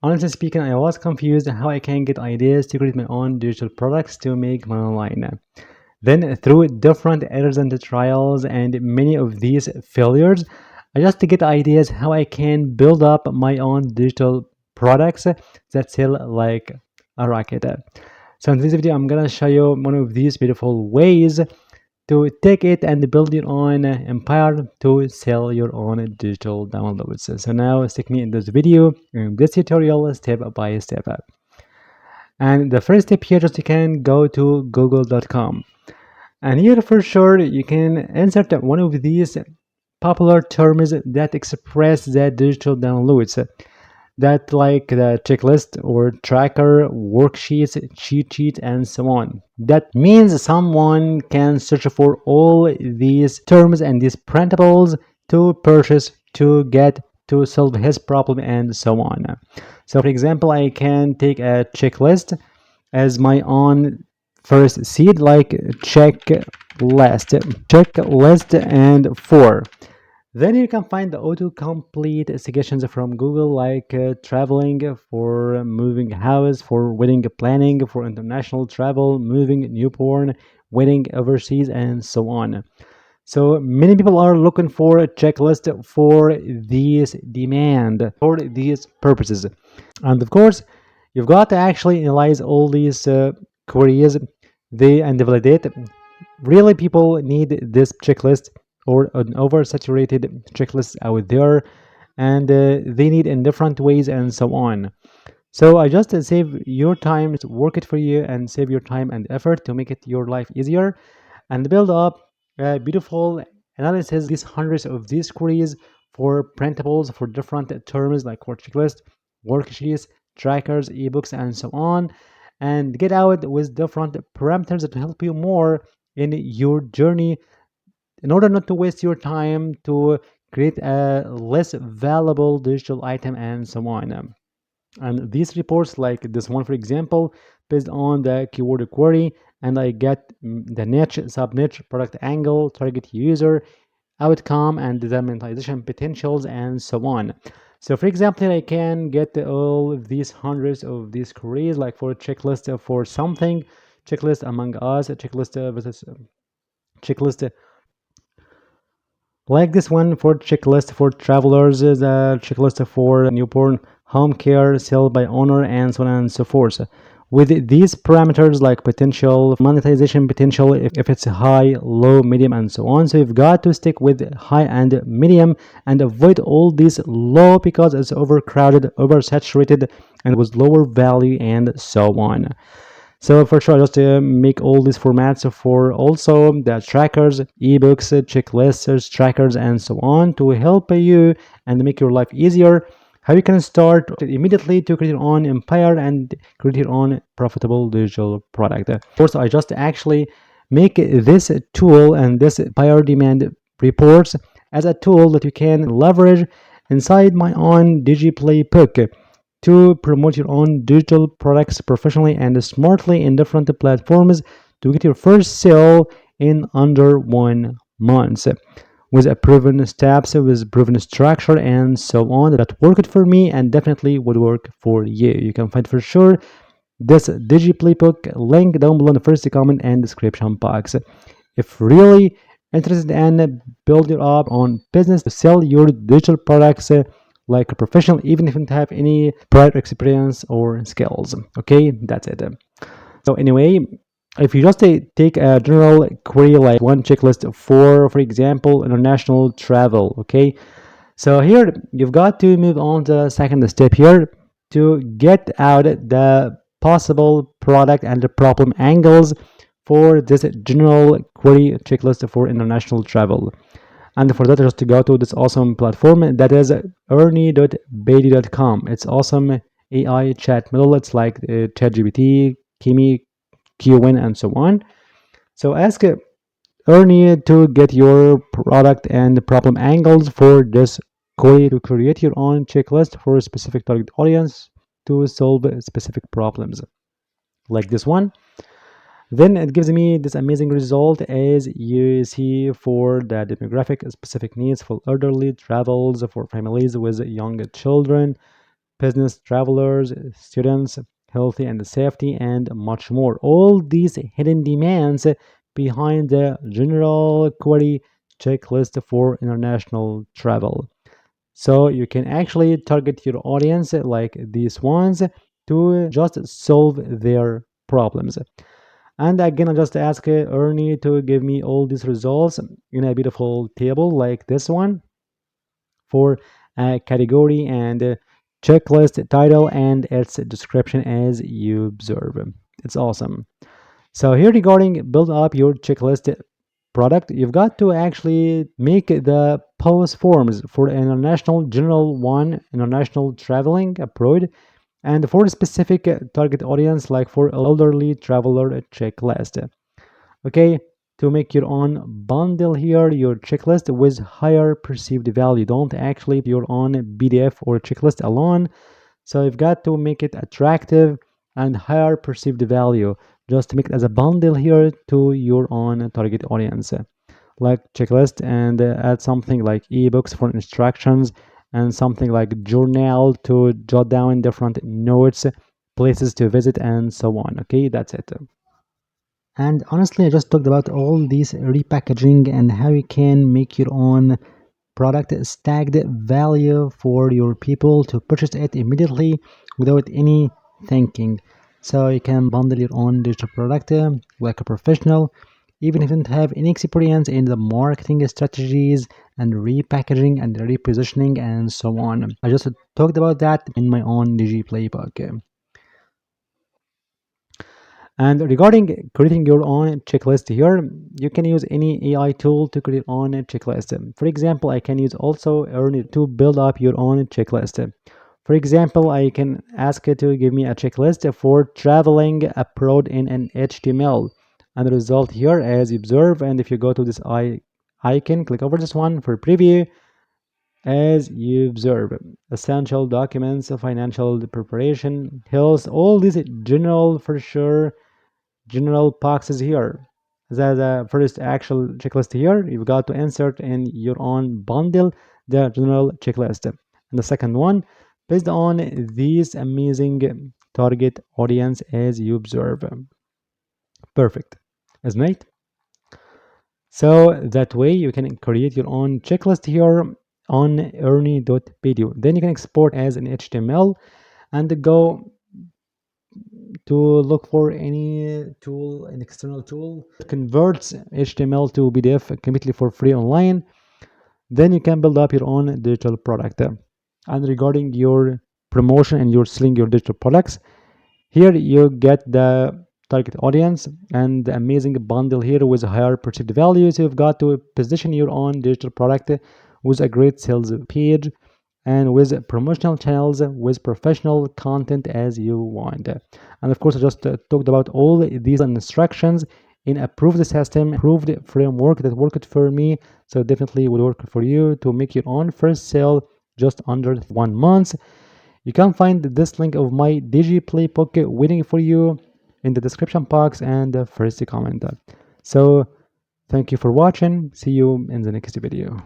Honestly speaking, I was confused how I can get ideas to create my own digital products to make money online. Then, through different errors and trials and many of these failures, I just get ideas how I can build up my own digital products that sell like a rocket. So in this video, I'm gonna show you one of these beautiful ways to take it and build your own empire to sell your own digital downloads. So now stick me in this video, in this tutorial, step by step. And the first step here, just you can go to google.com. And here for sure, you can insert one of these popular terms that express the digital downloads, that like the checklist or tracker, worksheets, cheat sheet, and so on. That means someone can search for all these terms and these printables to purchase, to get, to solve his problem, and so on. So for example, I can take a checklist as my own first seed, like checklist and four. Then you can find the autocomplete suggestions from Google, like traveling, for moving house, for wedding planning, for international travel, moving, newborn, wedding overseas, and so on. So many people are looking for a checklist for these demand, for these purposes. And of course, you've got to actually analyze all these queries, and validate. Really, people need this checklist or an oversaturated checklist out there, and they need in different ways and so on. So I just save your time, work it for you, and save your time and effort to make it your life easier, and build up a beautiful analysis. These hundreds of these queries for printables for different terms like for checklist, worksheets, trackers, ebooks, and so on, and get out with different parameters to help you more in your journey in order not to waste your time to create a less valuable digital item and so on. And these reports, like this one, for example, based on the keyword query, and I get the niche, sub-niche, product angle, target user, outcome, and the monetization potentials, and so on. So for example, I can get all of these hundreds of these queries, like for a checklist for something, checklist among us, a checklist versus checklist like this one for checklist for travelers, is a checklist for newborn, home care, sale by owner, and so on and so forth. With these parameters like potential, monetization potential, if it's high, low, medium, and so on. So you've got to stick with high and medium and avoid all these low because it's overcrowded, oversaturated, and with lower value, and so on. So for sure, just make all these formats for also the trackers, ebooks, checklists, trackers, and so on to help you and make your life easier. How you can start immediately to create your own empire and create your own profitable digital product. First, I just actually make this tool and this buyer demand reports as a tool that you can leverage inside my own DigiPlaybook to promote your own digital products professionally and smartly in different platforms to get your first sale in under 1 month with a proven steps, with proven structure, and so on that worked for me and definitely would work for you. You can find for sure this DigiPlaybook link down below in the first comment and description box. If really interested in building up on business to sell your digital products like a professional, even if you don't have any prior experience or skills. Okay, that's it. So anyway, if you just take a general query like one checklist for example, international travel. Okay, so here you've got to move on to the second step here to get out the possible product and the problem angles for this general query checklist for international travel. And for that, just to go to this awesome platform that is ernie.beatty.com. It's awesome AI chat middle. It's like ChatGPT, Kimi, QN, and so on. So ask Ernie to get your product and problem angles for this query to create your own checklist for a specific target audience to solve specific problems like this one. Then it gives me this amazing result as you see for the demographic specific needs for elderly travels, for families with young children, business travelers, students, healthy and safety, and much more. All these hidden demands behind the general query checklist for international travel. So you can actually target your audience like these ones to just solve their problems. And again, I just ask Ernie to give me all these results in a beautiful table like this one for a category and checklist title and its description as you observe. It's awesome. So here regarding build up your checklist product, you've got to actually make the post forms for international general one, international traveling abroad, and for a specific target audience like for elderly traveler checklist. Okay, to make your own bundle here, your checklist with higher perceived value. Don't actually your own PDF or checklist alone. So you've got to make it attractive and higher perceived value. Just make it as a bundle here to your own target audience. Like checklist and add something like ebooks for instructions and something like journal to jot down different notes, places to visit, and so on. Okay, that's it. And honestly, I just talked about all these repackaging and how you can make your own product stacked value for your people to purchase it immediately without any thinking. So you can bundle your own digital product like a professional, even if you don't have any experience in the marketing strategies and repackaging and repositioning and so on. I just talked about that in my own DigiPlaybook. And regarding creating your own checklist here, you can use any AI tool to create your own checklist. For example, I can use also Earn to build up your own checklist. For example, I can ask it to give me a checklist for traveling abroad in an HTML. And the result here, as you observe, and if you go to this icon, click over this one for preview, as you observe, essential documents, financial preparation, health, all these general for sure general boxes here. The first actual checklist here, you've got to insert in your own bundle the general checklist. And the second one, based on these amazing target audience as you observe. Perfect, isn't it? So that way you can create your own checklist here on ernie.video. Then you can export as an HTML and go to look for any tool, an external tool converts HTML to PDF completely for free online. Then you can build up your own digital product. And regarding your promotion and you're selling your digital products, here you get the target audience and the amazing bundle here with higher perceived value. So you've got to position your own digital product with a great sales page and with promotional channels with professional content as you want. And of course, I just talked about all these instructions in approved system, approved framework that worked for me. So definitely will work for you to make your own first sale just under 1 month. You can find this link of my DigiPlaybook waiting for you in the description box and the first comment. So thank you for watching. See you in the next video.